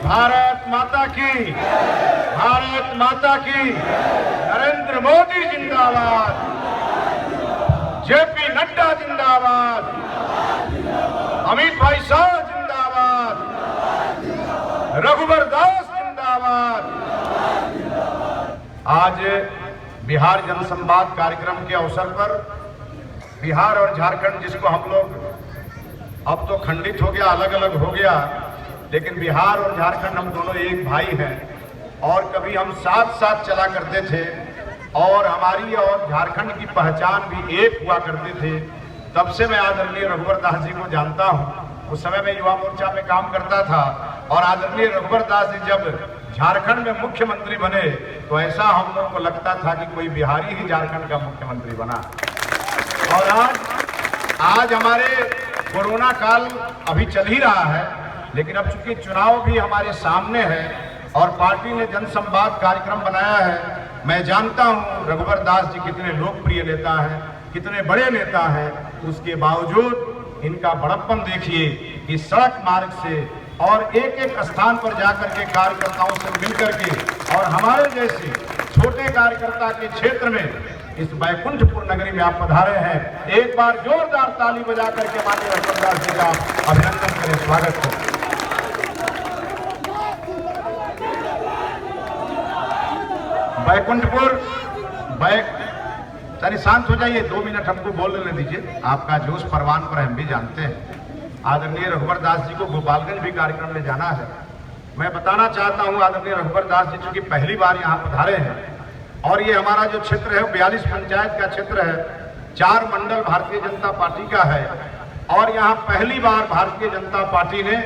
भारत माता की, भारत माता की। नरेंद्र मोदी जिंदाबाद, जेपी नड्डा जिंदाबाद, अमित भाई शाह जिंदाबाद, रघुवर दास जिंदाबाद। आज बिहार जनसंवाद कार्यक्रम के अवसर पर बिहार और झारखंड, जिसको हम लोग अब तो खंडित हो गया, अलग अलग हो गया, लेकिन बिहार और झारखंड हम दोनों एक भाई हैं और कभी हम साथ साथ चला करते थे और हमारी और झारखंड की पहचान भी एक हुआ करते थे। तब से मैं आदरणीय रघुवर दास जी को जानता हूं। उस समय मैं युवा मोर्चा में काम करता था और आदरणीय रघुवर दास जी जब झारखंड में मुख्यमंत्री बने तो ऐसा हम लोगों को लगता था कि कोई बिहारी ही झारखंड का मुख्यमंत्री बना। और आज हमारे कोरोना काल अभी चल ही रहा है, लेकिन अब चूंकि चुनाव भी हमारे सामने है और पार्टी ने जनसंवाद कार्यक्रम बनाया है, मैं जानता हूं रघुवर दास जी कितने लोकप्रिय नेता हैं, कितने बड़े नेता हैं। उसके बावजूद इनका बड़प्पन देखिए कि सड़क मार्ग से और एक एक स्थान पर जाकर के कार्यकर्ताओं से मिलकर के और हमारे जैसे छोटे कार्यकर्ता के क्षेत्र में इस बैकुंठपुर नगरी में आप पधारे हैं। एक बार जोरदार ताली बजा करके माननीय रघुवर दास जी का अभिनंदन करें, स्वागत करें। बैकुंठपुर चलिए शांत हो जाइए, 2 मिनट हमको बोल लेने दीजिए। आपका जोश परवान पर हम भी जानते हैं। आदरणीय रघुवर दास जी को गोपालगंज भी कार्यक्रम में जाना है। मैं बताना चाहता हूं आदरणीय रघुवर दास जी चूंकि पहली बार यहाँ पधारे हैं और ये हमारा जो क्षेत्र है 42 पंचायत का क्षेत्र है, 4 मंडल भारतीय जनता पार्टी का है और यहाँ पहली बार भारतीय जनता पार्टी ने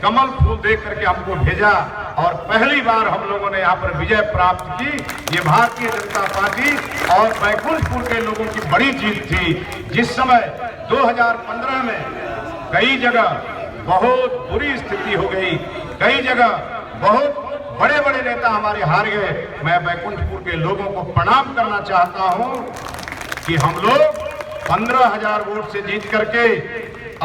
कमल फूल देख करके हमको भेजा और पहली बार हम लोगों ने यहाँ पर विजय प्राप्त की। ये भारतीय जनता पार्टी और बैकुंठपुर के लोगों की बड़ी जीत थी। जिस समय 2015 में कई जगह बहुत बुरी स्थिति हो गई, कई जगह बहुत बड़े बड़े नेता हमारे हार गए। मैं बैकुंठपुर के लोगों को प्रणाम करना चाहता हूं कि हम लोग 15,000 वोट से जीत करके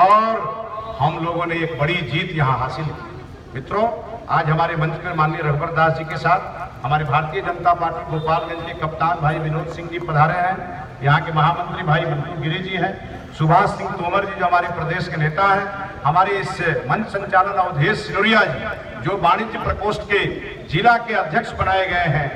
और हम लोगों ने एक बड़ी जीत यहां हासिल की। मित्रों, आज हमारे मंच पर माननीय रघुवर दास जी के साथ हमारे भारतीय जनता पार्टी गोपालगंज के कप्तान भाई विनोद सिंह जी पधारे हैं, यहाँ के महामंत्री भाई मंत्री गिरी जी हैं, सुभाष सिंह तोमर जी जो हमारे प्रदेश के नेता हैं, हमारे इस मंच संचालन अवधेश सिनोरिया जी जो वाणिज्य प्रकोष्ठ के जिला के अध्यक्ष बनाए गए हैं,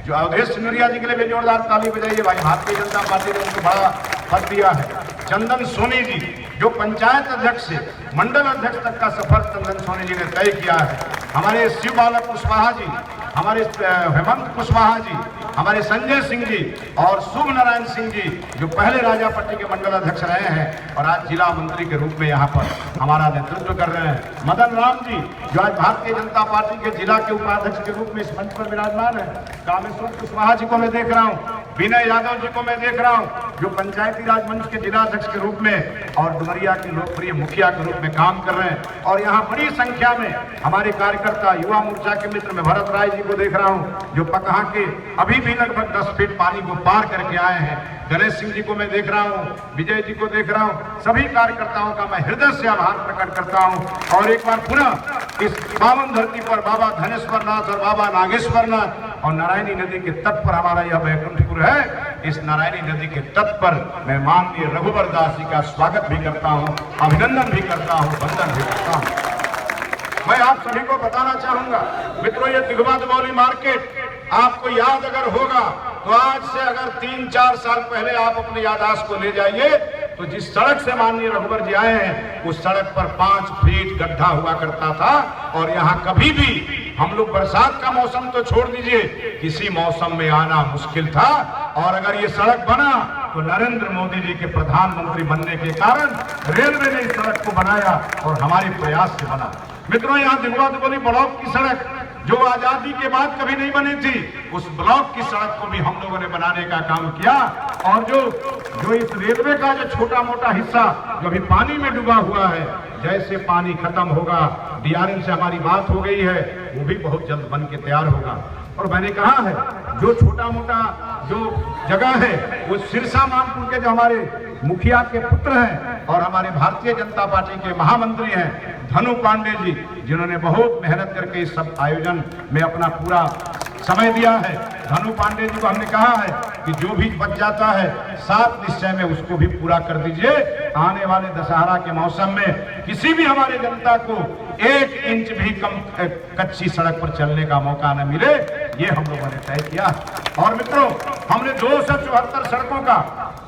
जो अवधेश सिनोरिया जी के लिए भी जोरदार ताली बजाइए भाई, भारतीय जनता पार्टी ने उनको बड़ा पद दिया है। चंदन सोनी जी जो पंचायत अध्यक्ष से मंडल अध्यक्ष तक का सफर चंदन सोनी जी ने तय किया है। हमारे शिव बालक कुशवाहा जी, हमारे हेमंत कुशवाहा जी, हमारे संजय सिंह जी और शुभ नारायण सिंह जी जो पहले राजापट्टी के मंडल अध्यक्ष रहे हैं और आज जिला मंत्री के रूप में यहाँ पर हमारा नेतृत्व कर रहे हैं। मदन राम जी जो आज भारतीय जनता पार्टी के जिला के उपाध्यक्ष के रूप में इस मंच पर विराजमान है। कामेश्वर कुशवाहा जी को मैं देख रहा हूँ, विनय यादव जी को मैं देख रहा हूँ जो पंचायती राज मंच के जिला अध्यक्ष के रूप में और डुमरिया के लोकप्रिय मुखिया के रूप में काम कर रहे हैं। और यहाँ बड़ी संख्या में हमारे कार्यकर्ता युवा मोर्चा के मित्र में भरत राय जी को देख रहा हूँ जो पकहा के अभी भी लगभग 10 फीट पानी को पार करके आए हैं। गणेश सिंह जी को मैं देख रहा हूँ, विजय जी को देख रहा हूँ। सभी कार्यकर्ताओं का मैं हृदय से आभार प्रकट करता हूँ और एक बार पुनः इस पावन धरती पर बाबा धनेश्वर नाथ और बाबा नागेश्वर नाथ और नारायणी नदी के तट पर हमारा यह बैकुंठपुर है। इस नारायणी नदी के तट पर मैं माननीय रघुवर दास जी का स्वागत भी करता हूँ, अभिनंदन भी करता हूँ, वंदन भी करता हूँ। मैं आप सभी को बताना चाहूंगा मित्रों, ये दिघवा दबौली मार्केट आपको याद अगर होगा तो आज से अगर 3-4 साल पहले आप अपने याददाश्त को ले जाइए तो जिस सड़क से माननीय रघुवर जी आए हैं उस सड़क पर 5 फीट गड्ढा हुआ करता था और यहाँ कभी भी हम लोग बरसात का मौसम तो छोड़ दीजिए, किसी मौसम में आना मुश्किल था। और अगर ये सड़क बना तो नरेंद्र मोदी जी के प्रधानमंत्री बनने के कारण रेलवे ने इस सड़क को बनाया और हमारे प्रयास से बना। मित्रों, यहाँ दिघवा दबौली ब्लॉक की सड़क जो आजादी के बाद कभी नहीं बनी थी, उस ब्लॉक की सड़क को भी हम लोगों ने बनाने का काम किया। और जो इस रेलवे का जो छोटा मोटा हिस्सा जो अभी पानी में डूबा हुआ है, जैसे पानी खत्म होगा, डीआरएम से हमारी बात हो गई है, वो भी बहुत जल्द बन के तैयार होगा। और मैंने कहा है जो छोटा मोटा जो जगह है वो सिरसा मानपुर के जो हमारे मुखिया के पुत्र हैं और हमारे भारतीय जनता पार्टी के महामंत्री हैं धनु पांडे जी, जिन्होंने बहुत मेहनत करके इस सब आयोजन में अपना पूरा समय दिया है। धनु पांडे जी को हमने कहा है कि जो भी बच जाता है 7 निश्चय में उसको भी पूरा कर दीजिए। आने वाले दशहरा के मौसम में किसी भी हमारे जनता को 1 इंच भी कम कच्ची सड़क पर चलने का मौका न मिले, ये हम लोगों ने तय किया। और मित्रों, हमने 274 सड़कों का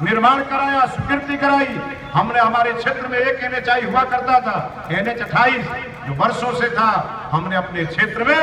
निर्माण कराया, स्वीकृति कराई। हमने हमारे क्षेत्र में एक NHI हुआ करता था, NH 28 जो वर्षों से था, हमने अपने क्षेत्र में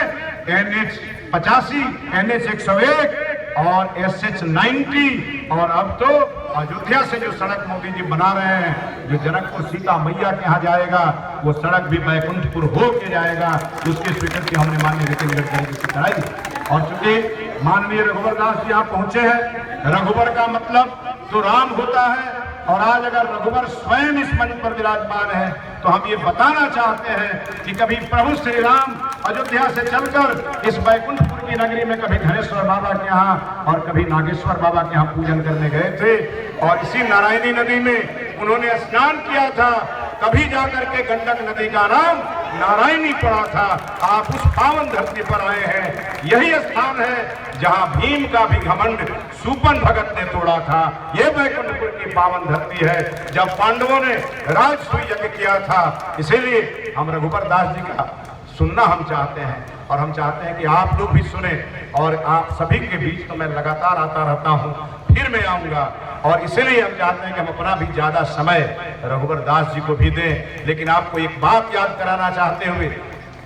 NH 85, NH 101 और SH 90 और अब तो अयोध्या से जो सड़क मोदी जी बना रहे हैं, जो जनकपुर सीता मैया के यहाँ जाएगा, वो सड़क भी बैकुंठपुर हो के जाएगा। उसकी स्वीकृति हमने माननीय नितिन गडकरी जी से कराई। और चूंकि माननीय रघुवर दास जी यहाँ पहुंचे हैं, रघुवर का मतलब तो राम होता है, और आज अगर रघुवर स्वयं इस मंच पर विराजमान है तो हम ये बताना चाहते हैं कि कभी प्रभु श्री राम अयोध्या से चलकर इस बैकुंठपुर की नगरी में कभी धनेश्वर बाबा के यहाँ और कभी नागेश्वर बाबा के यहाँ पूजन करने गए थे, और इसी नारायणी नदी में उन्होंने स्नान किया था। कभी जाकर के गंडक नदी का नाम नारायणी पड़ा था। आप उस पावन धरती पर आए हैं। यही स्थान है जहां भीम का भी घमंड सूपन भगत ने तोड़ा था। ये बैकुंठपुर की पावन धरती है जब पांडवों ने राजसूय यज्ञ किया था। इसीलिए हम रघुवर दास जी का सुनना हम चाहते हैं, और हम चाहते हैं कि आप लोग भी सुने। और आप सभी के बीच तो मैं लगातार आता रहता हूं, फिर मैं आऊंगा, और इसलिए हम चाहते हैं कि हम अपना भी ज्यादा समय रघुवर दास जी को भी दें। लेकिन आपको एक बात याद कराना चाहते हुए,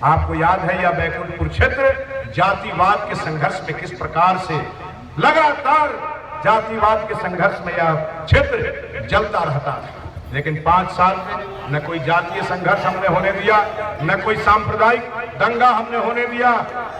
आपको याद है यह बैकुंठपुर क्षेत्र जातिवाद के संघर्ष में किस प्रकार से लगातार जातिवाद के संघर्ष में यह क्षेत्र जलता रहता है। लेकिन 5 साल में न कोई जातीय संघर्ष हमने होने दिया, न कोई सांप्रदायिक दंगा हमने होने दिया,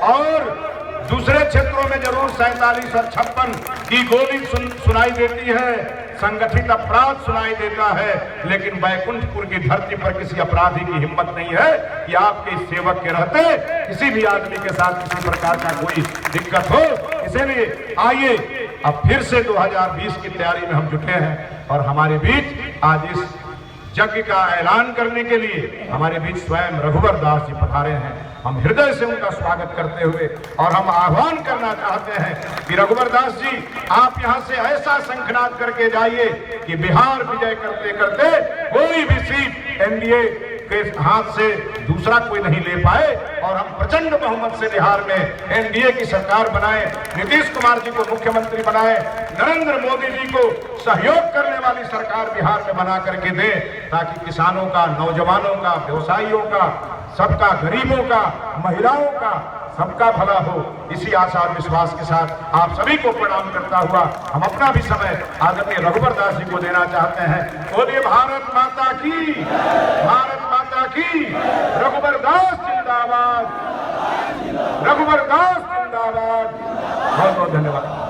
और दूसरे क्षेत्रों में जरूर 47 और 56 की गोली सुनाई देती है, संगठित अपराध सुनाई देता है, लेकिन बैकुंठपुर की धरती पर किसी अपराधी की हिम्मत नहीं है कि आपके इस सेवक के रहते किसी भी आदमी के साथ किसी प्रकार का कोई दिक्कत हो। इसीलिए आइए अब फिर से 2020 की तैयारी में हम जुटे हैं, और हमारे बीच आज इस यज्ञ का ऐलान करने के लिए हमारे बीच स्वयं रघुवर दास जी पधारे हैं। हम हृदय से उनका स्वागत करते हुए और हम आह्वान करना चाहते हैं कि रघुवर दास जी, आप यहाँ से ऐसा शंखनाद करके जाइए कि बिहार विजय करते करते कोई भी सीट एनडीए के हाथ से दूसरा कोई नहीं ले पाए, और हम प्रचंड बहुमत से बिहार में एनडीए की सरकार बनाए, नीतीश कुमार जी को मुख्यमंत्री बनाए, नरेंद्र मोदी जी को सहयोग करने वाली सरकार बिहार में बना करके दे, ताकि किसानों का, नौजवानों का, व्यवसायियों का, सबका, गरीबों का, महिलाओं का, सबका भला हो। इसी आशा और विश्वास के साथ आप सभी को प्रणाम करता हुआ हम अपना भी समय आदरणीय रघुवर दास जी को देना चाहते हैं। बोलिए भारत माता की, भारत माता की, रघुवर दास जिंदाबाद, रघुवर दास जिंदाबाद। बहुत बहुत धन्यवाद।